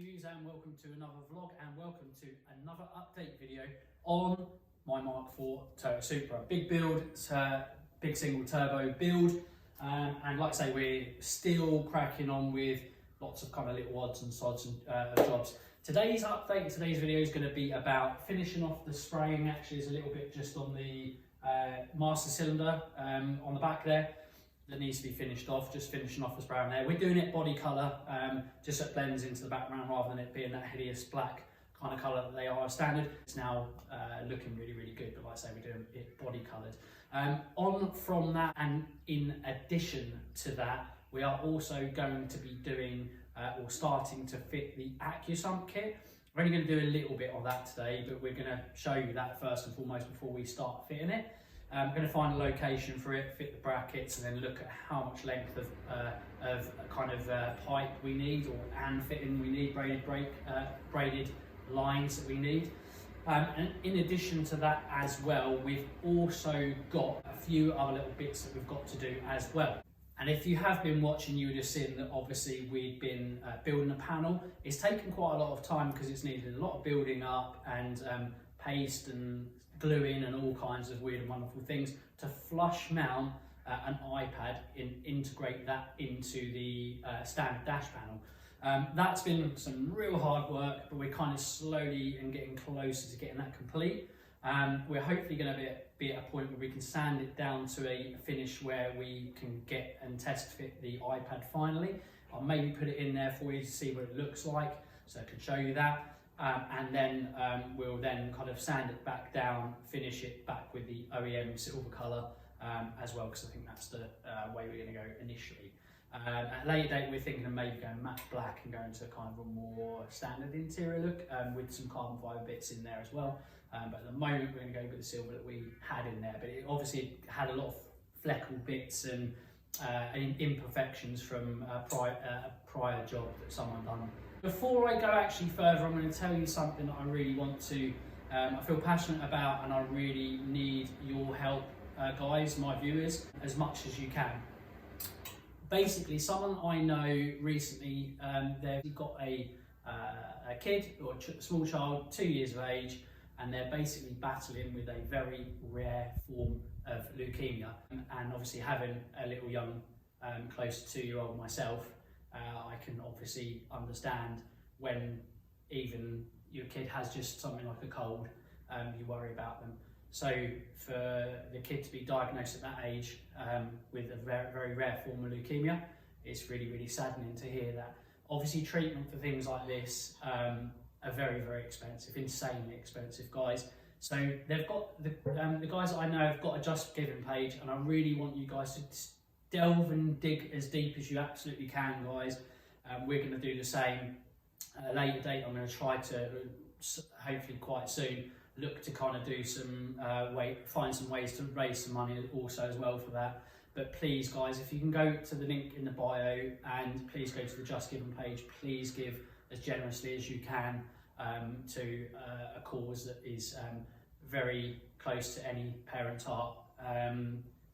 Reviews, and welcome to another vlog and welcome to another update video on my Mark IV Supra. Big build, big single turbo build, and like I say, we're still cracking on with lots of kind of little odds and sods and jobs. Today's update, today's video is going to be about finishing off the spraying. Actually, there's a little bit just on the master cylinder on the back there that needs to be finished off, just finishing off the spray on there. We're doing it body colour, just so it blends into the background rather than it being that hideous black kind of colour that they are standard. It's now looking really, really good, but like I say, we're doing it body coloured. On from that, and in addition to that, we are also going to be doing or starting to fit the Acusump kit. We're only going to do a little bit of that today, but we're going to show you that first and foremost before we start fitting it. I'm going to find a location for it, fit the brackets, and then look at how much length of pipe we need, and fitting we need, braided lines that we need. And in addition to that as well, we've also got a few other little bits that we've got to do as well. And if you have been watching, you would have seen that obviously we've been building a panel. It's taken quite a lot of time because it's needed a lot of building up and paste and gluing and all kinds of weird and wonderful things to flush mount an iPad and integrate that into the standard dash panel. That's been some real hard work, but we're kind of slowly and getting closer to getting that complete. We're hopefully going to be at a point where we can sand it down to a finish where we can get and test fit the iPad finally. I'll maybe put it in there for you to see what it looks like, so I can show you that. And then we'll then kind of sand it back down, finish it back with the OEM silver colour as well, because I think that's the way we're going to go initially. At a later date, we're thinking of maybe going matte black and going to kind of a more standard interior look with some carbon fibre bits in there as well. But at the moment, we're going to go with the silver that we had in there. But it obviously had a lot of fleckle bits and imperfections from a prior job that someone done. Before I go actually further, I'm going to tell you something that I really want to, I feel passionate about, and I really need your help, guys, my viewers, as much as you can. Basically, someone I know recently, they've got a kid or a small child, 2 years of age, and they're basically battling with a very rare form of leukemia. And obviously having a little young, close to 2-year-old myself, I can obviously understand when even your kid has just something like a cold, you worry about them. So for the kid to be diagnosed at that age with a very, very rare form of leukemia, it's really, really saddening to hear that. Obviously treatment for things like this are very, very expensive, insanely expensive, guys. So they've got, the guys that I know have got a Just Giving page, and I really want you guys to delve and dig as deep as you absolutely can, guys. We're going to do the same. At a later date, I'm going to try to, hopefully quite soon, look to kind of do some find some ways to raise some money also as well for that. But please, guys, if you can go to the link in the bio and please go to the Just Giving page, please give as generously as you can to a cause that is very close to any parent's heart.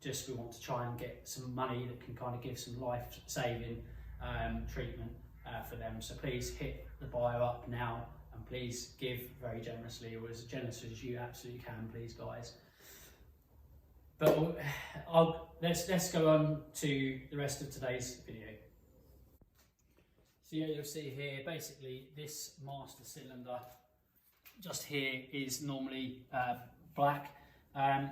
Just we want to try and get some money that can kind of give some life-saving treatment for them. So please hit the bio up now and please give very generously, or as generous as you absolutely can, please, guys. But let's go on to the rest of today's video. So yeah, you'll see here, basically this master cylinder just here is normally black.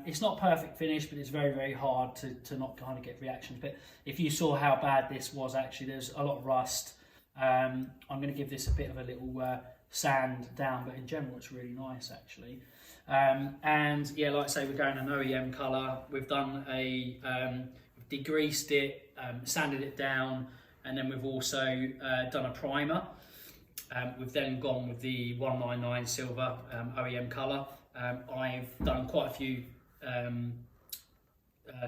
It's not perfect finish, but it's very, very hard to not kind of get reactions. But if you saw how bad this was, actually, there's a lot of rust. I'm going to give this a bit of a little sand down, but in general, it's really nice, actually. And yeah, like I say, we're going an OEM colour. We've done we've degreased it, sanded it down, and then we've also done a primer. We've then gone with the 199 silver OEM colour. I've done quite a few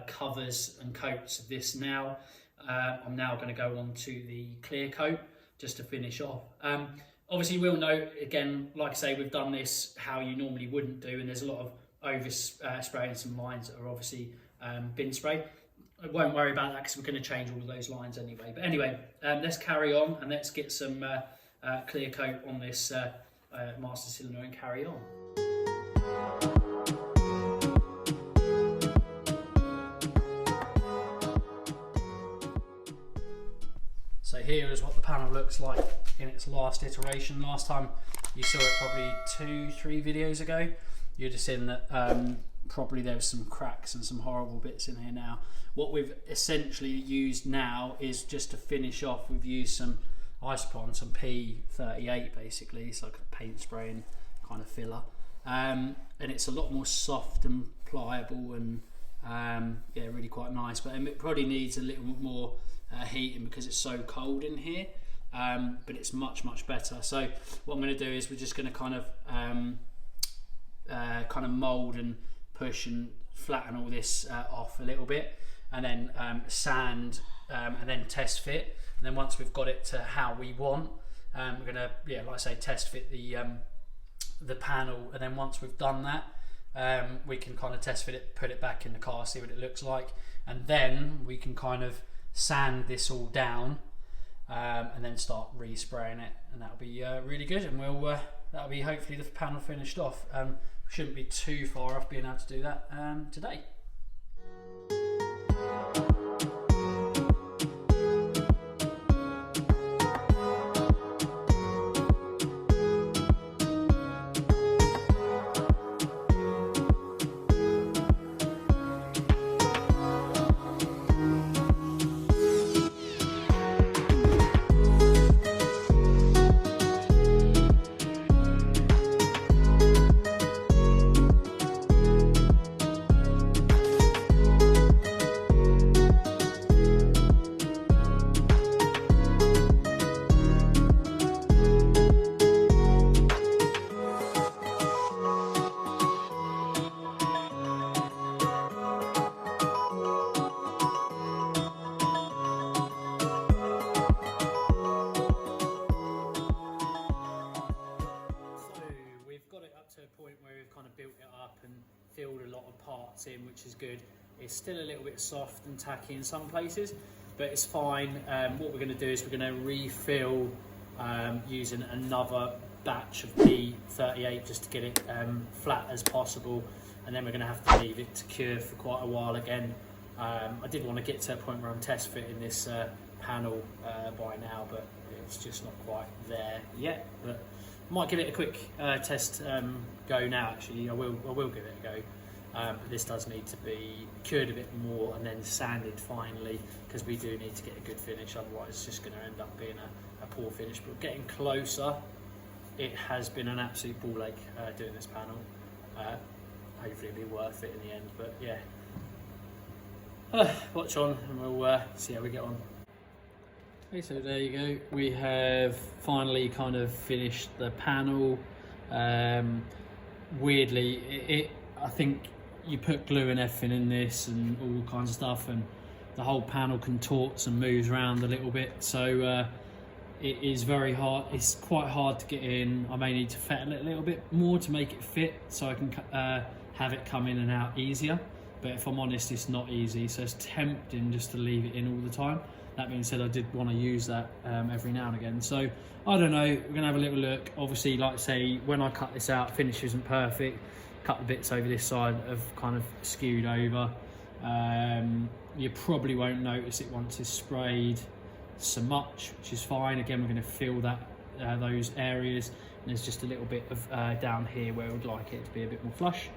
covers and coats of this now. I'm now going to go on to the clear coat just to finish off. Obviously, you will note, again, like I say, we've done this how you normally wouldn't do, and there's a lot of over spraying some lines that are obviously bin spray. I won't worry about that because we're going to change all of those lines anyway. But anyway, let's carry on and let's get some clear coat on this master cylinder and carry on. So here is what the panel looks like in its last iteration. Last time you saw it probably 2-3 videos ago, you'd have seen that probably there was some cracks and some horrible bits in here now. What we've essentially used now is just to finish off, we've used some Acusump, some P38 basically. It's like a paint spraying kind of filler. And it's a lot more soft and pliable and yeah, really quite nice. But it probably needs a little bit more heating because it's so cold in here. But it's much better. So what I'm going to do is we're just going to kind of mold and push and flatten all this off a little bit, and then sand and then test fit. And then once we've got it to how we want, we're going to, yeah, like I say, test fit the panel. And then once we've done that, we can kind of test fit it, put it back in the car, see what it looks like, and then we can kind of sand this all down. And then start respraying it, and that'll be really good, and we'll that'll be hopefully the panel finished off. We shouldn't be too far off being able to do that today. Filled a lot of parts in, which is good. It's still a little bit soft and tacky in some places, but it's fine. What we're going to do is we're going to refill using another batch of P38 just to get it flat as possible, and then we're going to have to leave it to cure for quite a while again. I did want to get to a point where I'm test fitting this panel by now, but it's just not quite there yet. But might give it a quick test go now. Actually, I will give it a go. But this does need to be cured a bit more and then sanded finally, because we do need to get a good finish. Otherwise, it's just going to end up being a poor finish. But getting closer, it has been an absolute ball ache doing this panel. Hopefully, it'll be worth it in the end. But yeah, watch on, and we'll see how we get on. Okay, so there you go. We have finally kind of finished the panel. Weirdly, I think you put glue and everything in this and all kinds of stuff, and the whole panel contorts and moves around a little bit. So it is very hard. It's quite hard to get in. I may need to fettle it a little bit more to make it fit, so I can have it come in and out easier. But if I'm honest, it's not easy. So it's tempting just to leave it in all the time. That being said, I did want to use that every now and again. So I don't know, we're gonna have a little look. Obviously, like I say, when I cut this out, finish isn't perfect. Cut the bits over this side have kind of skewed over. You probably won't notice it once it's sprayed so much, which is fine. Again, we're gonna fill that those areas. And there's just a little bit of down here where we'd like it to be a bit more flush.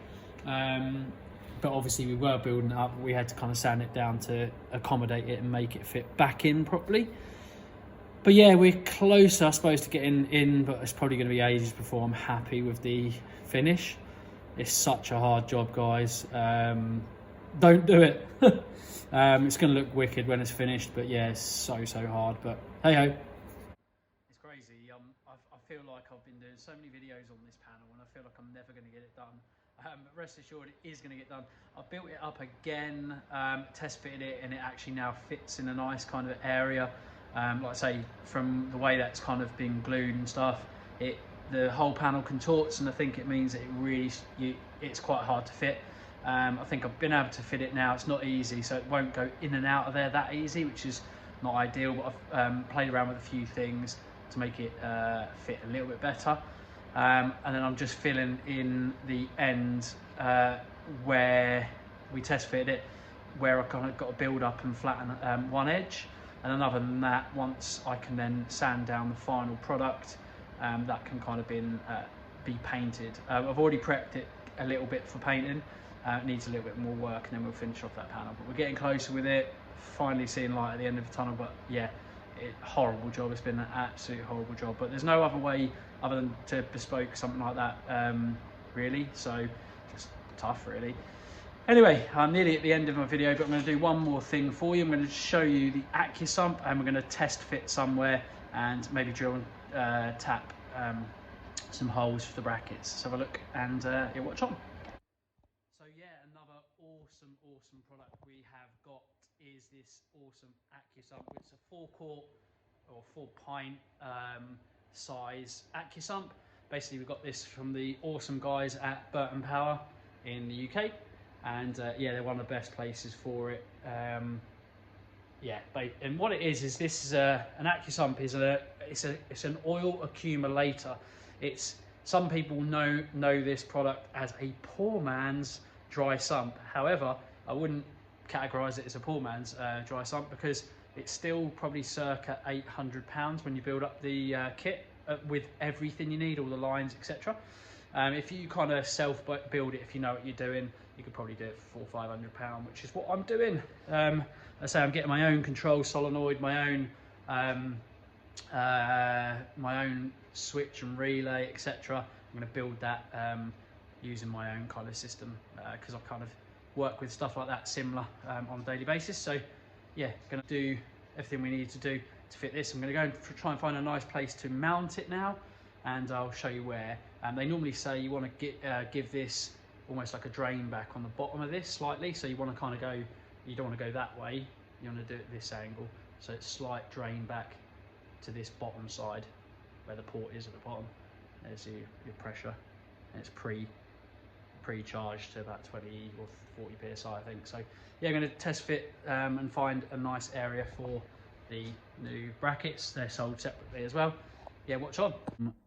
But obviously we were building it up, we had to kind of sand it down to accommodate it and make it fit back in properly. But yeah, we're close, I suppose, to getting in, but it's probably going to be ages before I'm happy with the finish. It's such a hard job, guys. Don't do it. It's going to look wicked when it's finished, but yeah, it's so hard. But hey ho. It's crazy. I feel like I've been doing so many videos on this panel, and I feel like I'm never going to get it done. Rest assured, it is going to get done. I built it up again, test fitted it, and it actually now fits in a nice kind of area. Like I say, from the way that's kind of been glued and stuff, the whole panel contorts, and I think it means that it's quite hard to fit. I think I've been able to fit it now. It's not easy, so it won't go in and out of there that easy, which is not ideal, but I've played around with a few things. to make it fit a little bit better. And then I'm just filling in the end where we test fitted it, where I kind of got to build up and flatten one edge. And then other than that, once I can then sand down the final product, that can kind of be painted. I've already prepped it a little bit for painting. It needs a little bit more work, and then we'll finish off that panel. But we're getting closer with it, finally seeing light at the end of the tunnel. But yeah, horrible job. It's been an absolute horrible job. But there's no other way other than to bespoke something like that, really. So just tough, really. Anyway, I'm nearly at the end of my video, but I'm going to do one more thing for you. I'm going to show you the Acusump, and we're going to test fit somewhere and maybe drill and tap some holes for the brackets. So have a look and yeah, watch on. So yeah, another awesome product we have got is this awesome Acusump. It's a 4-quart or 4-pint size Acusump. Basically, we got this from the awesome guys at Burton Power in the UK. And yeah, they're one of the best places for it. Yeah, and what it is this is an Acusump it's an oil accumulator. It's, some people know this product as a poor man's dry sump. However, I wouldn't categorize it as a poor man's dry sump, because it's still probably circa £800 when you build up the kit with everything you need, all the lines, etc. If you kind of self-build it, if you know what you're doing, you could probably do it for £400 or £500, which is what I'm doing. I say I'm getting my own control solenoid, my own switch and relay, etc. I'm going to build that using my own kind of system, because I kind of work with stuff like that similar on a daily basis. So yeah, going to do everything we need to do to fit this. I'm going to go and try and find a nice place to mount it now, and I'll show you where. They normally say you want to give this almost like a drain back on the bottom of this slightly, so you want to kind of go, you don't want to go that way, you want to do it this angle, so it's slight drain back to this bottom side where the port is at the bottom. There's your pressure, and it's pre-charged to about 20 or 40 psi, I think. So yeah, I'm going to test fit and find a nice area for the new brackets. They're sold separately as well. Yeah, watch on.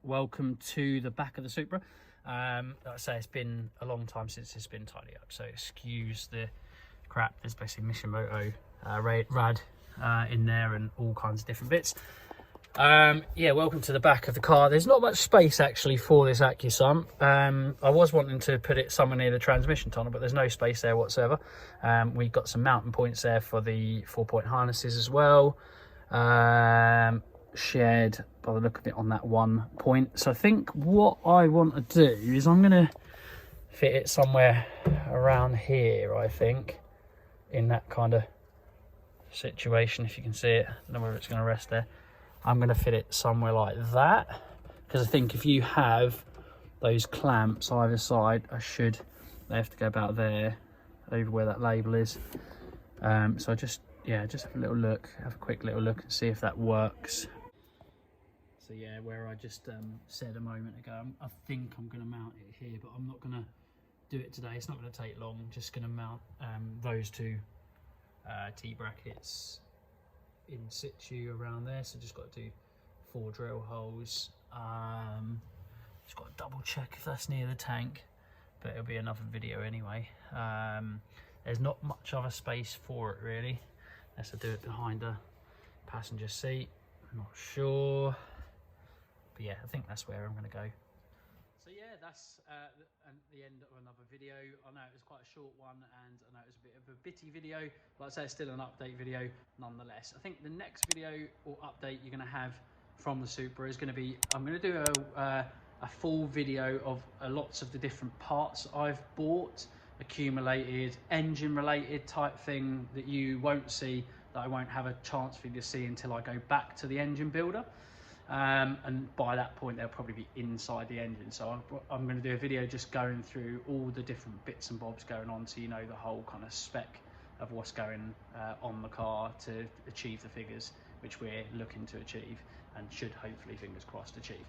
Welcome to the back of the Supra. Like I say, it's been a long time since it's been tidied up, so excuse the crap. There's basically Mishimoto rad in there and all kinds of different bits. Yeah, welcome to the back of the car. There's not much space actually for this Acusump. I was wanting to put it somewhere near the transmission tunnel, but there's no space there whatsoever. We've got some mounting points there for the 4-point harnesses as well. Shared by the look of it on that 1 point. So I think what I want to do is I'm going to fit it somewhere around here, I think, in that kind of situation, if you can see it. I don't know whether it's going to rest there. I'm going to fit it somewhere like that, because I think if you have those clamps either side, they have to go about there, over where that label is. So I just have a quick little look and see if that works. So yeah, where I just said a moment ago, I think I'm going to mount it here, but I'm not going to do it today. It's not going to take long. I'm just going to mount those two T-brackets in situ around there. So just got to do 4 drill holes. Just got to double check if that's near the tank, but it'll be another video anyway. There's not much other space for it really, unless I do it behind a passenger seat. I'm not sure. But yeah, I think that's where I'm going to go. So yeah, that's the end of another video. I know it was quite a short one, and I know it was a bit of a bitty video, but I'd say it's still an update video nonetheless. I think the next video or update you're going to have from the Supra is going to be, I'm going to do a full video of lots of the different parts I've bought, accumulated, engine related type thing that you won't see, that I won't have a chance for you to see until I go back to the engine builder. And by that point they'll probably be inside the engine, so I'm going to do a video just going through all the different bits and bobs going on, so you know the whole kind of spec of what's going on the car to achieve the figures which we're looking to achieve, and should hopefully, fingers crossed, achieve.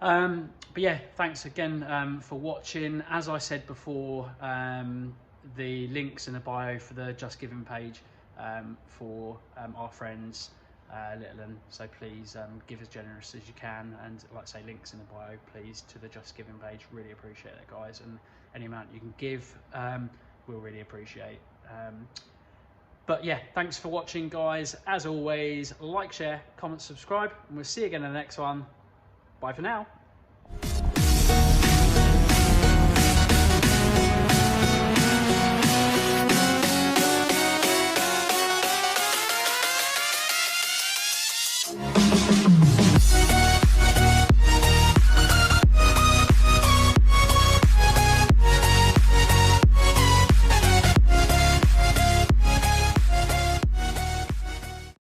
But yeah, thanks again for watching. As I said before, the links in the bio for the Just Giving page for our friends little un. So please give as generous as you can, and like I say, links in the bio please to the Just Giving page. Really appreciate it, guys, and any amount you can give we'll really appreciate. But yeah, thanks for watching, guys. As always, like, share, comment, subscribe, and we'll see you again in the next one. Bye for now.